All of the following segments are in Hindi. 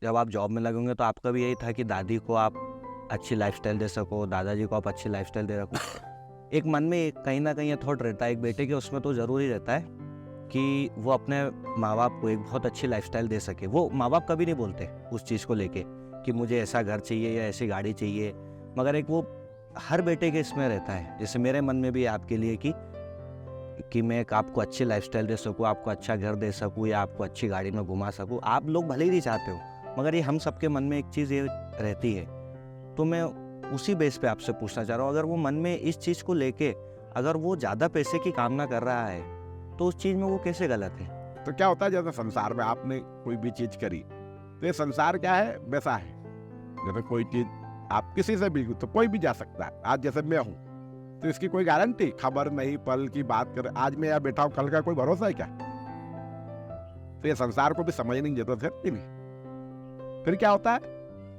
जब आप जॉब में लगोगे तो आपका भी यही था कि दादी को आप अच्छी लाइफस्टाइल दे सको, दादाजी को आप अच्छी लाइफस्टाइल दे रखो। एक मन में कहीं ना कहीं ये थॉट रहता है एक बेटे के, उसमें तो ज़रूरी रहता है कि वो अपने माँ बाप को एक बहुत अच्छी लाइफस्टाइल दे सके। वो माँ बाप कभी नहीं बोलते उस चीज़ को लेके कि मुझे ऐसा घर चाहिए या ऐसी गाड़ी चाहिए, मगर एक वो हर बेटे के इसमें रहता है। जैसे मेरे मन में भी है आपके लिए कि मैं एक आपको अच्छी लाइफस्टाइल दे सकूँ, आपको अच्छा घर दे सकूँ या आपको अच्छी गाड़ी में घुमा सकूँ। आप लोग भले ही नहीं चाहते हो, मगर ये हम सबके मन में एक चीज़ ये रहती है। तो मैं उसी बेस पे आपसे पूछना चाह रहा हूँ, अगर वो मन में इस चीज़ को लेके अगर वो ज़्यादा पैसे की कामना कर रहा है तो उस चीज़ में वो कैसे गलत है? तो क्या होता है, जैसे संसार में आपने कोई भी चीज करी तो ये संसार क्या है वैसा है। जैसे कोई चीज आप किसी से भी, तो कोई भी जा सकता है। आज जैसे मैं हूँ तो इसकी कोई गारंटी खबर नहीं, पल की बात कर, आज मैं यहाँ बैठा हूँ, कल का कोई भरोसा है क्या? तो ये संसार को भी समझने की जरूरत है कि नहीं? फिर क्या होता है,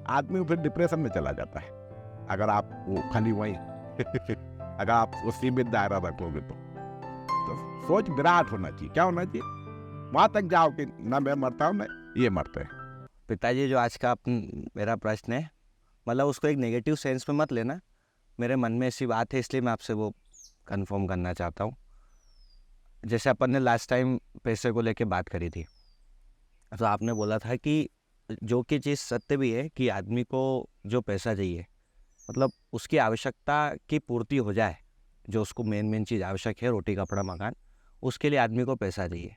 आदमी फिर डिप्रेशन में चला जाता है अगर आप वो खाली वही अगर आप वो सीमित दायरा रखोगे तो सोच विराट होना चाहिए। क्या होना चाहिए, वहां तक जाओ कि ना मैं मरता हूँ ना ये मरते हैं। पिताजी, जो आज का मेरा प्रश्न है, मतलब उसको एक नेगेटिव सेंस में मत लेना। मेरे मन में ऐसी बात है इसलिए मैं आपसे वो कंफर्म करना चाहता हूँ। जैसे अपन ने लास्ट टाइम पैसे को लेके बात करी थी, तो आपने बोला था कि जो कि चीज़ सत्य भी है कि आदमी को जो पैसा चाहिए, मतलब उसकी आवश्यकता की पूर्ति हो जाए, जो उसको मेन चीज़ आवश्यक है, रोटी कपड़ा मकान, उसके लिए आदमी को पैसा चाहिए।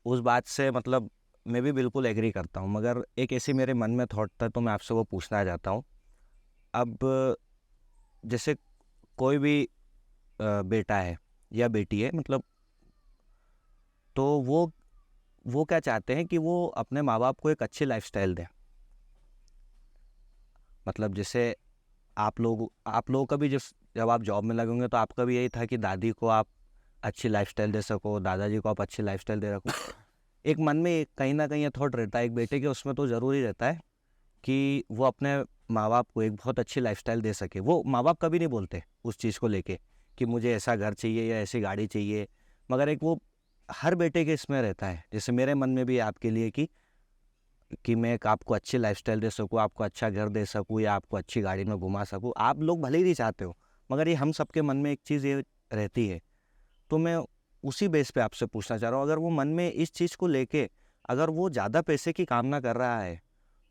उस बात से मतलब मैं भी बिल्कुल एग्री करता हूँ, मगर एक ऐसी मेरे मन में थॉट था तो मैं आपसे वो पूछना चाहता हूँ। अब जैसे कोई भी बेटा है या बेटी है, मतलब तो वो क्या चाहते हैं कि वो अपने माँ बाप को एक अच्छी लाइफस्टाइल दें। मतलब जैसे आप लोगों का भी जब आप जॉब में लगोगे तो आपका भी यही था कि दादी को आप अच्छी लाइफस्टाइल दे सको, दादाजी को आप अच्छी लाइफस्टाइल दे रखो। एक मन में कहीं ना कहीं ये थॉट रहता है एक बेटे के, उसमें तो ज़रूरी रहता है कि वो अपने माँ बाप को एक बहुत अच्छी लाइफस्टाइल दे सके। वो माँ बाप कभी नहीं बोलते उस चीज़ को लेके कि मुझे ऐसा घर चाहिए या ऐसी गाड़ी चाहिए, मगर एक वो हर बेटे के इसमें रहता है। जैसे मेरे मन में भी है आपके लिए कि मैं एक आपको अच्छी लाइफस्टाइल दे सकूँ, आपको अच्छा घर दे सकूँ या आपको अच्छी गाड़ी में घुमा सकूँ। आप लोग भले ही नहीं चाहते हो, मगर ये हम सबके मन में एक चीज़ ये रहती है। तो मैं उसी बेस पे आपसे पूछना चाह रहा हूँ, अगर वो मन में इस चीज़ को लेके अगर वो ज़्यादा पैसे की कामना कर रहा है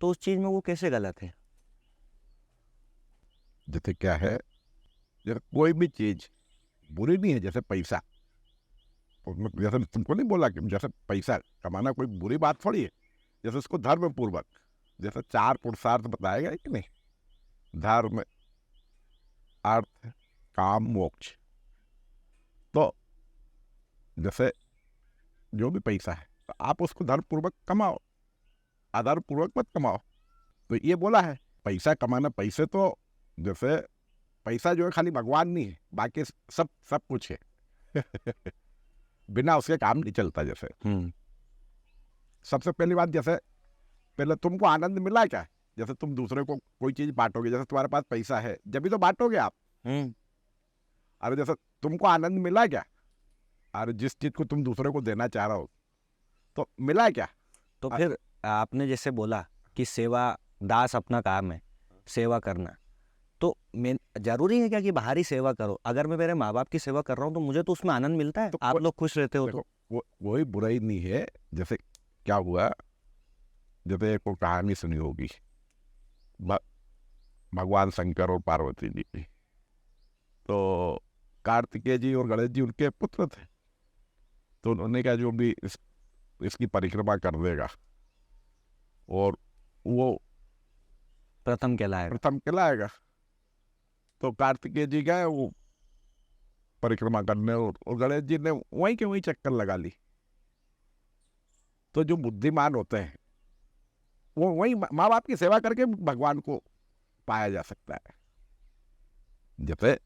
तो उस चीज़ में वो कैसे गलत है? जैसे क्या है, जैसे कोई भी चीज बुरी नहीं है। जैसे पैसा, जैसे तुमको नहीं बोला कि जैसे पैसा कमाना कोई बुरी बात थोड़ी है। जैसे उसको धर्म पूर्वक, जैसे 4 पुरुषार्थ बताएगा कि नहीं, धर्म अर्थ काम मोक्ष। तो जैसे जो भी पैसा है तो आप उसको धर्म पूर्वक कमाओ, आधार पूर्वक मत कमाओ। तो ये बोला है पैसा कमाना। पैसे तो जैसे पैसा जो है खाली भगवान नहीं है, बाकी सब सब कुछ है बिना उसके काम नहीं चलता। जैसे सबसे पहली बात, जैसे पहले तुमको आनंद मिला क्या? जैसे तुम दूसरे को कोई चीज बांटोगे, जैसे तुम्हारे पास पैसा है जब भी तो बांटोगे आप। अरे जैसे तुमको आनंद मिला क्या? अरे जिस चीज को तुम दूसरे को देना चाह रहे हो तो मिला क्या? तो फिर आपने जैसे बोला कि सेवा दास अपना काम है, सेवा करना, तो मैं जरूरी है क्या कि बाहरी सेवा करो? अगर मैं मेरे माँ बाप की सेवा कर रहा हूँ तो मुझे तो उसमें आनंद मिलता है, तो आप लोग खुश रहते हो तो। वही बुराई नहीं है। जैसे क्या हुआ, जैसे एक वो कहानी सुनी होगी, भ- भगवान शंकर और पार्वती जी की। तो कार्तिकेय जी और गणेश जी उनके पुत्र थे। तो उन्होंने कहा जो भी इसकी परिक्रमा कर देगा और वो प्रथम कहलाएगा। प्रथम कहलाएगा। तो कार्तिकेय जी गए वो परिक्रमा करने और गणेश जी ने वहीं के वहीं चक्कर लगा ली। तो जो बुद्धिमान होते हैं वो वही माँ बाप की सेवा करके भगवान को पाया जा सकता है। जैसे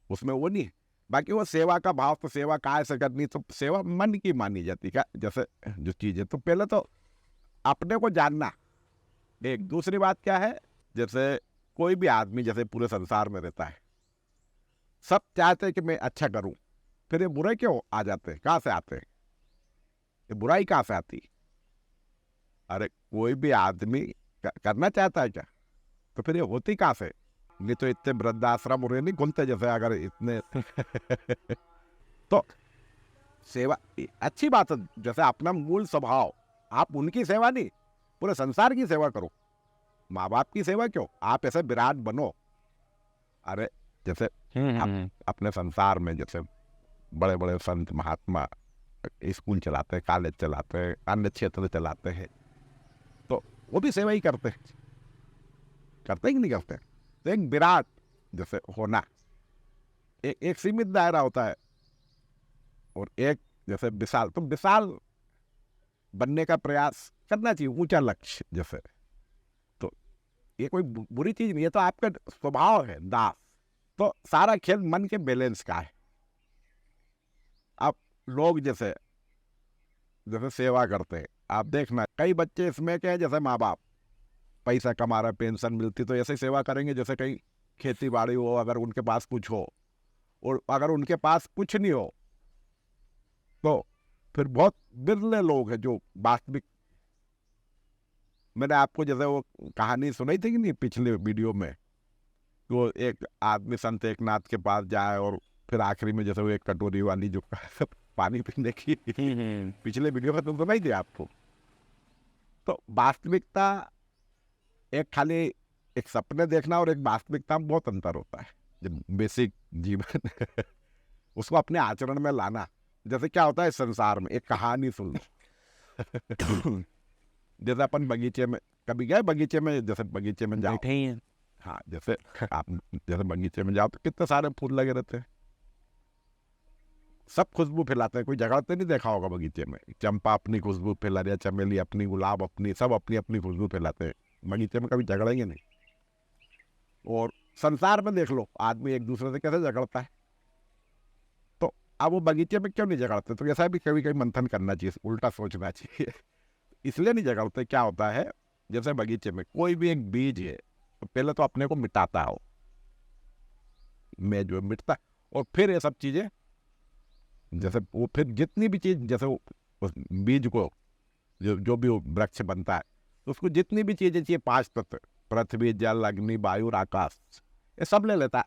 उसमें वो नहीं है। बाकी वो सेवा का भाव, तो सेवा काय से करनी, तो सेवा मन की मानी जाती है। जैसे जो चीज है तो पहले तो अपने को जानना। एक दूसरी बात क्या है, जैसे कोई भी आदमी जैसे पूरे संसार में रहता है, सब चाहते हैं कि मैं अच्छा करूं। फिर ये बुरे क्यों आ जाते हैं, कहाँ से आते हैं? ये बुराई कहाँ से आती? अरे कोई भी आदमी करना चाहता है क्या? तो फिर ये होती कहाँ से? नहीं तो इतने वृद्धाश्रम हो रहे नहीं खुलते जैसे, अगर इतने तो सेवा अच्छी बात है। जैसे अपना मूल स्वभाव, आप उनकी सेवा नहीं, पूरे संसार की सेवा करो। माँ बाप की सेवा क्यों? आप ऐसे विराट बनो। अरे जैसे अपने संसार में जैसे बड़े बड़े संत महात्मा स्कूल चलाते हैं, कॉलेज चलाते हैं, अन्य क्षेत्र चलाते हैं, तो वो भी सेवा ही करते हैं कि नहीं करते? तो एक विराट जैसे होना, एक सीमित दायरा होता है और एक जैसे विशाल, तो विशाल बनने का प्रयास करना चाहिए, ऊंचा लक्ष्य जैसे। तो ये कोई बुरी चीज नहीं है, तो आपका स्वभाव है दास। तो सारा खेल मन के बैलेंस का है। अब लोग जैसे जैसे सेवा करते हैं, आप देखना कई बच्चे इसमें क्या है, जैसे माँ बाप पैसा कमा रहा है, पेंशन मिलती, तो ऐसे सेवा करेंगे जैसे कहीं खेती बाड़ी हो, अगर उनके पास कुछ हो। और अगर उनके पास कुछ नहीं हो तो फिर बहुत बिरले लोग हैं जो वास्तविक। मैंने आपको जैसे वो कहानी सुनाई थी कि नहीं पिछले वीडियो में, तो एक आदमी संत एकनाथ के पास जाए और फिर आखिरी में जैसे वो एक कटोरी वाली जो पानी पीने की पिछले वीडियो में तुम सुनाई थी आपको। तो वास्तविकता, एक खाली एक सपने देखना और एक वास्तविकता में बहुत अंतर होता है। जब बेसिक जीवन उसको अपने आचरण में लाना। जैसे क्या होता है इस संसार में, एक कहानी सुन लो। जैसे अपन बगीचे में कभी गए, बगीचे में जैसे बगीचे में जाओ, बैठे ही हैं। हाँ जैसे आप जैसे बगीचे में जाओ तो कितने सारे फूल लगे रहते हैं, सब खुशबू फैलाते हैं। कोई झगड़ते नहीं देखा होगा बगीचे में, चंपा अपनी खुशबू फैला रही है, चमेली अपनी, गुलाब अपनी, सब अपनी अपनी खुशबू फैलाते हैं। बगीचे में कभी झगड़ेंगे नहीं। और संसार में देख लो आदमी एक दूसरे से कैसे झगड़ता है। तो अब वो बगीचे में क्यों नहीं झगड़ते? तो ऐसा भी कभी कभी मंथन करना चाहिए, उल्टा सोचना चाहिए। इसलिए नहीं झगड़ते। क्या होता है, जैसे बगीचे में कोई भी एक बीज है, तो पहले तो अपने को मिटाता हो, मैं जो मिटता, और फिर ये सब चीजें जैसे वो फिर जितनी भी चीज जैसे उस बीज को जो भी वो वृक्ष बनता है, तो उसको जितनी भी चीजें चाहिए, 5 तत्व, पृथ्वी, जल, अग्नि, वायु और आकाश, ये सब ले लेता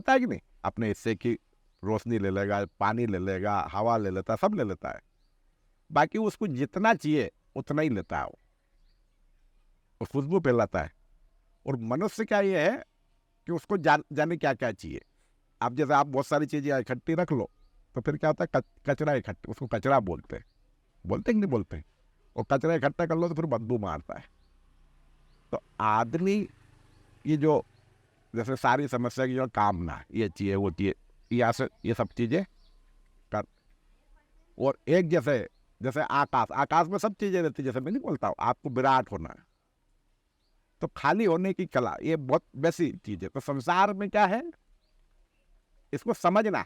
है कि नहीं? अपने हिस्से की रोशनी ले लेगा, पानी ले लेगा, हवा ले लेता है, सब ले लेता है। बाकी उसको जितना चाहिए उतना ही लेता है वो खुशबू फैलाता है। और मनुष्य क्या ये है कि उसको जाने क्या क्या चाहिए। अब जैसे आप बहुत सारी चीजें इकट्ठी रख लो, तो फिर क्या होता है, कचरा इकट्ठा, उसको कचरा बोलते हैं कि नहीं बोलते? और कचरा इकट्ठा कर लो तो फिर बदबू मारता है। तो आदमी ये जो जैसे सारी समस्या की जो कामना, ये चाहिए वो चाहिए, ये सब चीजें कर। और एक जैसे जैसे आकाश में सब चीजें रहती है। जैसे मैं नहीं बोलता हूँ आपको विराट होना है, तो खाली होने की कला, ये बहुत वैसी चीज है। तो संसार में क्या है, इसको समझना।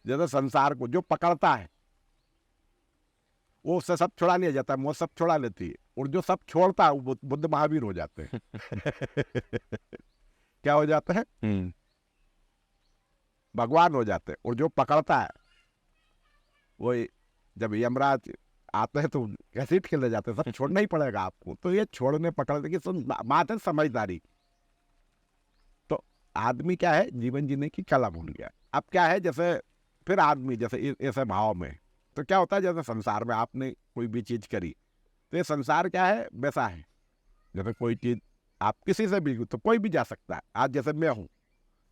जैसे संसार को जो पकड़ता है वो उससे सब छुड़ा लिया जाता है, वो सब छुड़ा लेती है। और जो सब छोड़ता है वो बुद्ध महावीर हो जाते हैं। क्या हो जाते हैं? भगवान हो जाते हैं। और जो पकड़ता है वो जब यमराज आते हैं तो घसीट के ले जाते हैं, सब छोड़ना ही पड़ेगा आपको। तो ये छोड़ने पकड़ने की बात है समझदारी। तो आदमी क्या है, जीवन जीने की कला भूल गया। अब क्या है, जैसे फिर आदमी जैसे ऐसे भाव में, तो क्या होता है, जैसे संसार में आपने कोई भी चीज करी, तो ये संसार क्या है, वैसा है। जैसे कोई चीज आप किसी से भी, तो कोई भी जा सकता है। आज जैसे मैं हूं,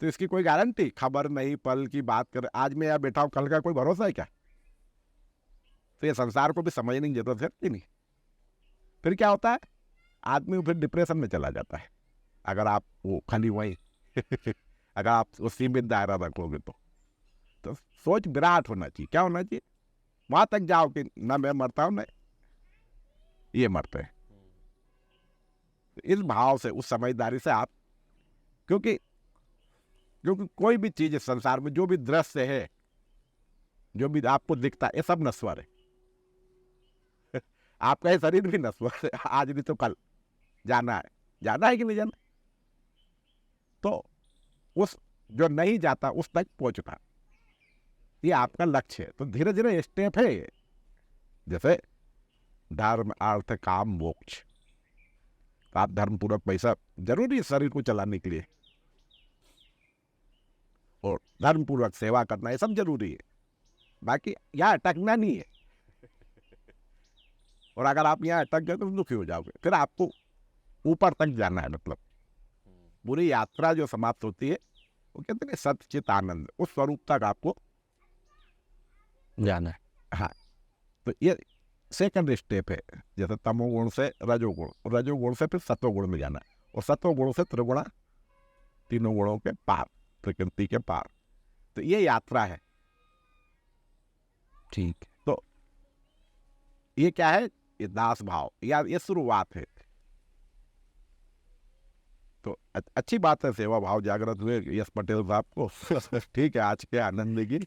तो इसकी कोई गारंटी, खबर नहीं, पल की बात कर, आज मैं यहाँ बैठा हूं, कल का कोई भरोसा है क्या? तो ये संसार को भी समझने की जरूरत है कि नहीं? फिर क्या होता है, आदमी फिर डिप्रेशन में चला जाता है। अगर आप वो खाली वही अगर आप वो सीमित दायरा रखोगे तो सोच विराट होना चाहिए। क्या होना चाहिए? वहां तक जाओ कि ना मैं मरता हूं ना ये मरते हैं। इस भाव से, उस समझदारी से आप, क्योंकि कोई भी चीज इस संसार में, जो भी दृश्य है, जो भी आपको दिखता है, ये सब नश्वर है। आपका ये शरीर भी नश्वर है, आज नहीं तो कल जाना है कि नहीं जाना? तो उस जो नहीं जाता उस तक पहुंचना, ये आपका लक्ष्य है। तो धीरे धीरे स्टेप है ये। जैसे धर्म अर्थ काम मोक्ष। तो आप धर्म पूर्वक पैसा जरूरी है शरीर को चलाने के लिए, और धर्म पूर्वक सेवा करना ये सब जरूरी है, बाकी यहाँ अटकना नहीं है। और अगर आप यहाँ अटक गए तो दुखी हो जाओगे, फिर आपको ऊपर तक जाना है। मतलब पूरी यात्रा जो समाप्त होती है वो कहते हैं सच्चित आनंद, उस स्वरूप तक आपको जाना है। हाँ, तो ये सेकंड स्टेप है। जैसे तमोगुण से रजोगुण, और रजोगुण से फिर सत्वगुण में जाना, और सत्वगुण से त्रिगुणा, तीनों गुणों के पार, प्रकृति के पार। तो ये यात्रा है। ठीक। तो ये क्या है? ये दास भाव, या ये शुरुआत है। तो अच्छी बात है, सेवा भाव जागृत हुए यश पटेल साहब को। ठीक है, आज के आनंद की